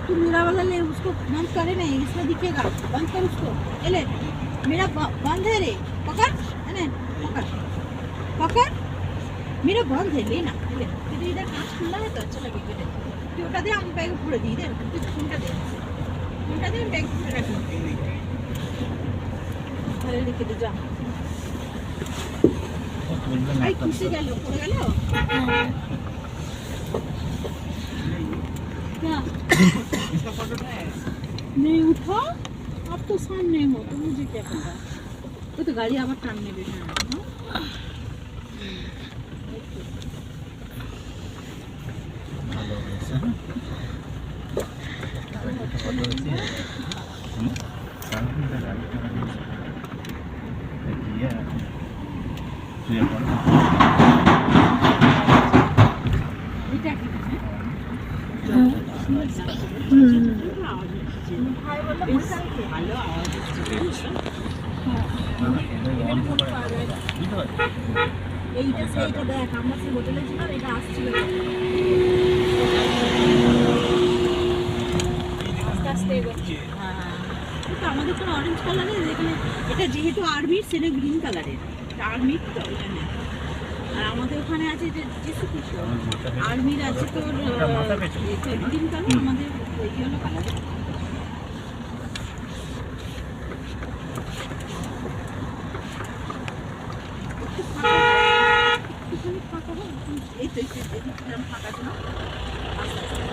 तू मेरा वाला ले, उसको बंद करे नहीं, इसमें दिखेगा, बंद कर उसको। ले मेरा बंद है रे, पकड़ है ना, पकड़ पकड़, मेरा बंद है, लेना ले। तो इधर कांच खुला है तो अच्छा लगेगा। दे तो ওটা দে, আমি ব্যাগে ভরে দিই। দে তুই ফোনটা দে, ফোনটা দে, ব্যাগ ভরে রাখি। তাহলে লিখে দে যা। এই কিসে গেল, পড়ে গেল? क्या इसका फोटो नहीं उठा, आप तो सामने हो तो मुझे क्या पता। वो तो गाड़ी आवाज टानने भी है। এইটা সেইটা দেখ, আমরা সেই হোটেলে ছিলাম, এটা আসছিল আস্তে আস্তে এগোচ্ছে। হ্যাঁ, কিন্তু আমাদের তো অরেঞ্জ কালারের, এখানে এটা যেহেতু আর্মির, সেটা গ্রিন কালারের। আর্মির তো এখানে, আর আমাদের ওখানে আছে যে যিশু খ্রিস্ট, আর্মির আছে তোর গ্রিন কালার, আমাদের ইয়েলো কালার। এই তো ফাঁকা ছিল। আস্তে আস্তে